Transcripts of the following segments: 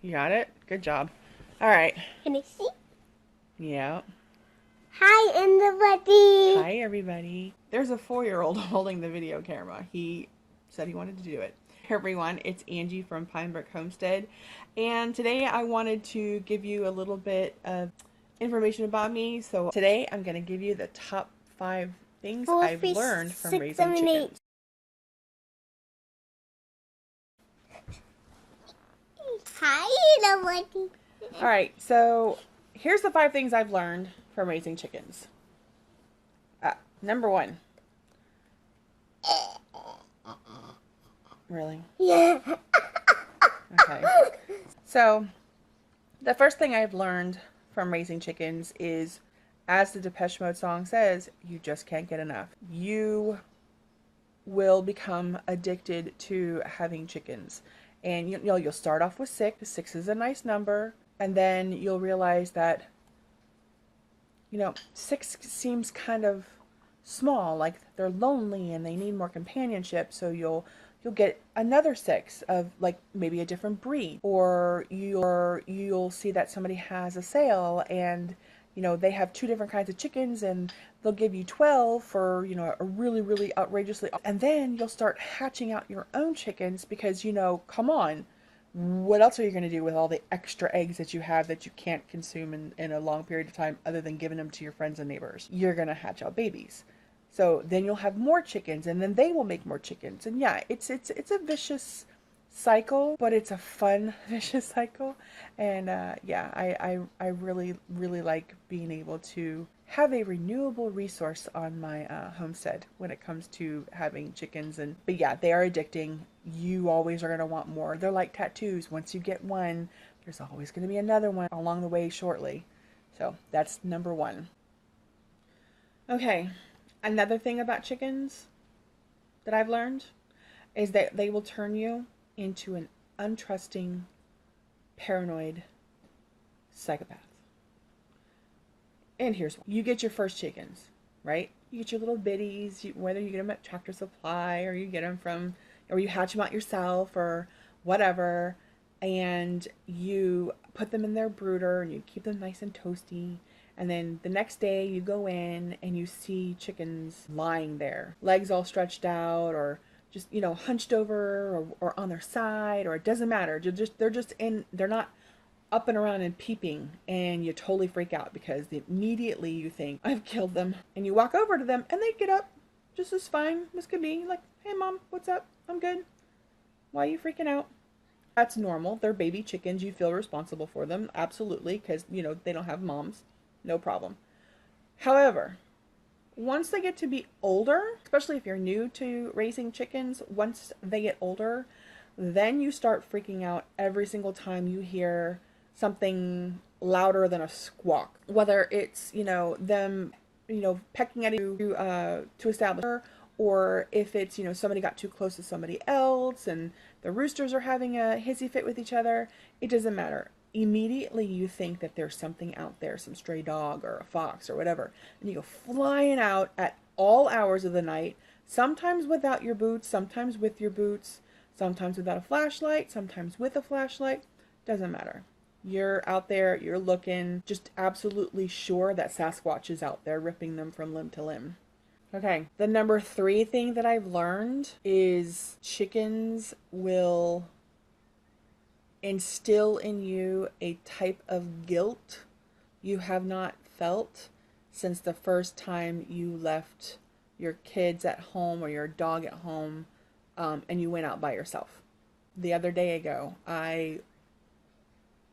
You got it? Good job. All right. Can I see? Yeah. Hi, everybody. Hi, everybody. There's a 4-year-old holding the video camera. He said he wanted to do it. Hey, everyone. It's Angie from Brooke Homestead. And today I wanted to give you a little bit of information about me. So today I'm going to give you the top 5 things I've learned from raising chickens. Hi, everybody. All right, so here's the 5 things I've learned from raising chickens. Number 1. Really? Yeah. Okay. So, the first thing I've learned from raising chickens is, as the Depeche Mode song says, you just can't get enough. You will become addicted to having chickens. And you'll start off with 6. 6 is a nice number. And then you'll realize that, 6 seems kind of small, like they're lonely and they need more companionship. So you'll get another 6 of like maybe a different breed, or you'll see that somebody has a sale and they have 2 different kinds of chickens and they'll give you 12 for a really outrageously, and then you'll start hatching out your own chickens because come on, what else are you going to do with all the extra eggs that you have that you can't consume in a long period of time other than giving them to your friends and neighbors? You're going to hatch out babies. So then you'll have more chickens, and then they will make more chickens. And yeah, it's a vicious cycle, but it's a fun vicious cycle. And yeah, I really like being able to have a renewable resource on my homestead when it comes to having chickens. But yeah, they are addicting. You always are going to want more. They're like tattoos. Once you get one, there's always going to be another one along the way shortly. So that's number 1. Okay. Another thing about chickens that I've learned is that they will turn you into an untrusting, paranoid psychopath. And here's why. You get your first chickens, right? You get your little bitties, whether you get them at Tractor Supply or you get them or you hatch them out yourself or whatever, and you put them in their brooder and you keep them nice and toasty. And then the next day you go in and you see chickens lying there, legs all stretched out or just, hunched over or on their side, or it doesn't matter. They're not up and around and peeping, and you totally freak out because immediately you think, I've killed them. And you walk over to them and they get up just as fine as could be, like, hey mom, what's up? I'm good. Why are you freaking out? That's normal. They're baby chickens. You feel responsible for them. Absolutely. Because, they don't have moms. No problem. However, once they get to be older, especially if you're new to raising chickens, once they get older, then you start freaking out every single time you hear something louder than a squawk. Whether it's, them, pecking at you to establish her, or if it's, somebody got too close to somebody else and the roosters are having a hissy fit with each other, it doesn't matter. Immediately you think that there's something out there, some stray dog or a fox or whatever, and you go flying out at all hours of the night, sometimes without your boots, sometimes with your boots, sometimes without a flashlight, sometimes with a flashlight. Doesn't matter. You're out there, you're looking, just absolutely sure that Sasquatch is out there ripping them from limb to limb. Okay, the number 3 thing that I've learned is chickens will instill in you a type of guilt you have not felt since the first time you left your kids at home or your dog at home, and you went out by yourself. The other day ago, I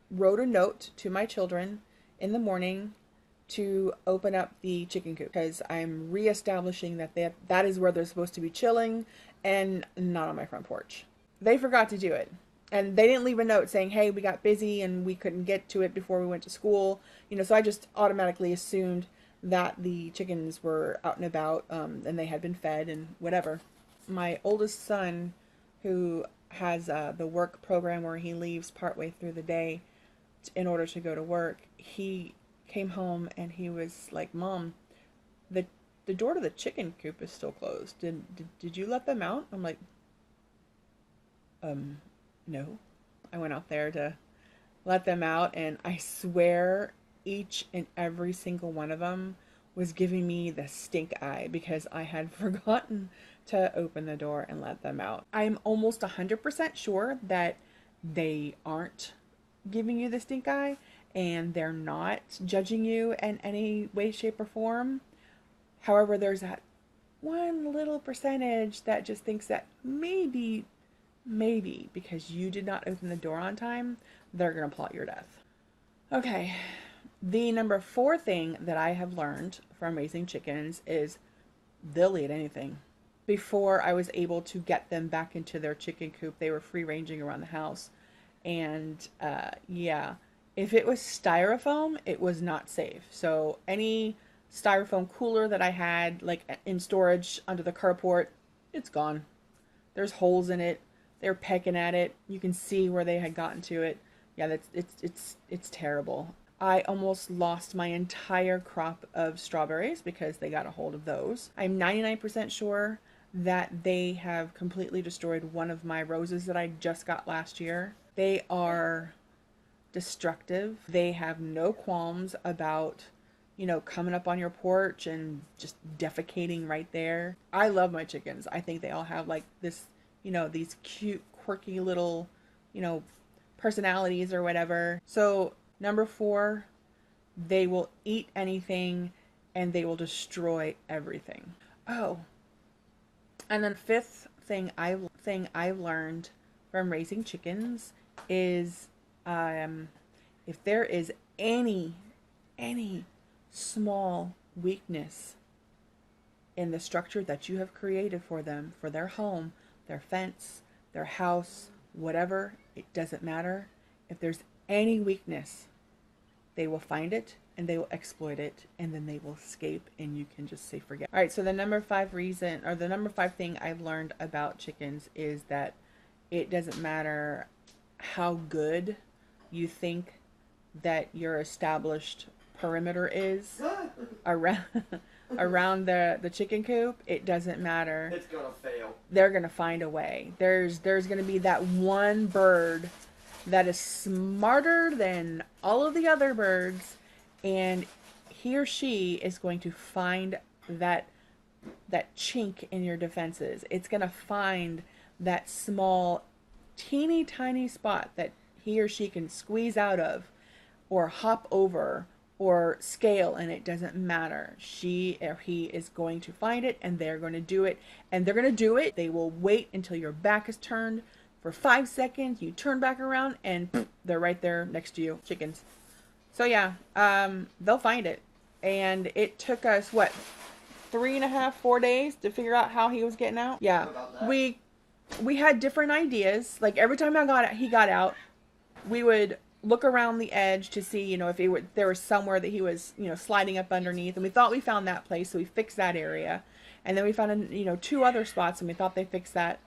wrote a note to my children in the morning to open up the chicken coop because I'm reestablishing that is where they're supposed to be chilling and not on my front porch. They forgot to do it. And they didn't leave a note saying, hey, we got busy and we couldn't get to it before we went to school. So I just automatically assumed that the chickens were out and about, and they had been fed and whatever. My oldest son, who has the work program where he leaves partway through the day in order to go to work, he came home and he was like, Mom, the door to the chicken coop is still closed. Did you let them out? I'm like, no. I went out there to let them out, and I swear each and every single one of them was giving me the stink eye because I had forgotten to open the door and let them out. I'm almost 100% sure that they aren't giving you the stink eye and they're not judging you in any way, shape, or form. However, there's that one little percentage that just thinks that maybe because you did not open the door on time, they're going to plot your death. Okay, the number 4 thing that I have learned from raising chickens is they'll eat anything. Before I was able to get them back into their chicken coop, they were free ranging around the house. And yeah, if it was styrofoam, it was not safe. So any styrofoam cooler that I had like in storage under the carport, it's gone. There's holes in it. They're pecking at it. You can see where they had gotten to it. Yeah, it's terrible. I almost lost my entire crop of strawberries because they got a hold of those. I'm 99% sure that they have completely destroyed one of my roses that I just got last year. They are destructive. They have no qualms about, you know, coming up on your porch and just defecating right there. I love my chickens. I think they all have like this, you know, these cute, quirky little, you know, personalities or whatever. So number 4, they will eat anything and they will destroy everything. Oh, and then 5th thing I've learned from raising chickens is if there is any small weakness in the structure that you have created for them, for their home, their fence, their house, whatever, it doesn't matter. If there's any weakness, they will find it and they will exploit it, and then they will escape and you can just say forget. All right, so the number 5 thing I've learned about chickens is that it doesn't matter how good you think that your established perimeter is around the chicken coop. It doesn't matter. It's gonna fail. They're gonna find a way. There's gonna be that one bird that is smarter than all of the other birds, and he or she is going to find that chink in your defenses. It's gonna find that small, teeny tiny spot that he or she can squeeze out of, or hop over, or scale, and it doesn't matter. She or he is going to find it, and they're going to do it, and they're going to do it. They will wait until your back is turned for 5 seconds. You turn back around, and poof, they're right there next to you. Chickens. So yeah, they'll find it. And it took us, what, 3.5, 4 days to figure out how he was getting out? Yeah, we had different ideas. Like every time he got out, we would look around the edge to see, you know, if there was somewhere that he was, you know, sliding up underneath, and we thought we found that place, so we fixed that area. And then we found, you know, 2 other spots, and we thought they fixed that.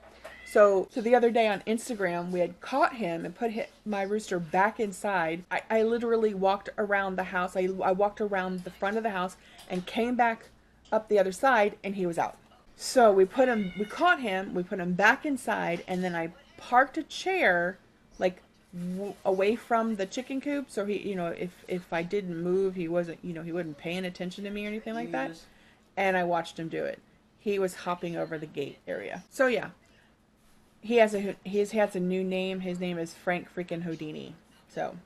So the other day on Instagram, we had caught him and put my rooster back inside. I literally walked around the house. I walked around the front of the house and came back up the other side, and he was out. So we caught him, we put him back inside, and then I parked a chair like away from the chicken coop, so he, you know, if I didn't move, he wasn't, you know, he wasn't paying attention to me or anything like that. And I watched him do it. He was hopping over the gate area. So yeah, he has a new name. His name is Frank freaking Houdini. So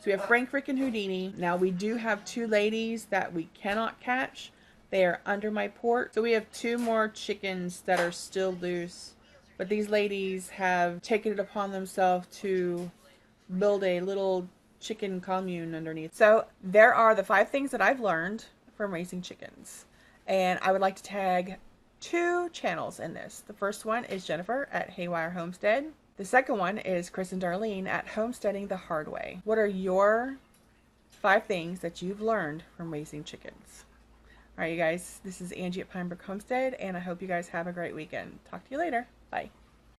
we have Frank freaking Houdini. Now we do have 2 ladies that we cannot catch. They are under my porch. So we have 2 more chickens that are still loose, but these ladies have taken it upon themselves to build a little chicken commune underneath. So there are the 5 things that I've learned from raising chickens, and I would like to tag 2 channels in this. The first one is Jennifer at Haywire Homestead. The second one is Chris and Darlene at Homesteading the Hard Way. What are your 5 things that you've learned from raising chickens? All right, you guys, this is Angie at Brooke Homestead, and I hope you guys have a great weekend. Talk to you later. Bye.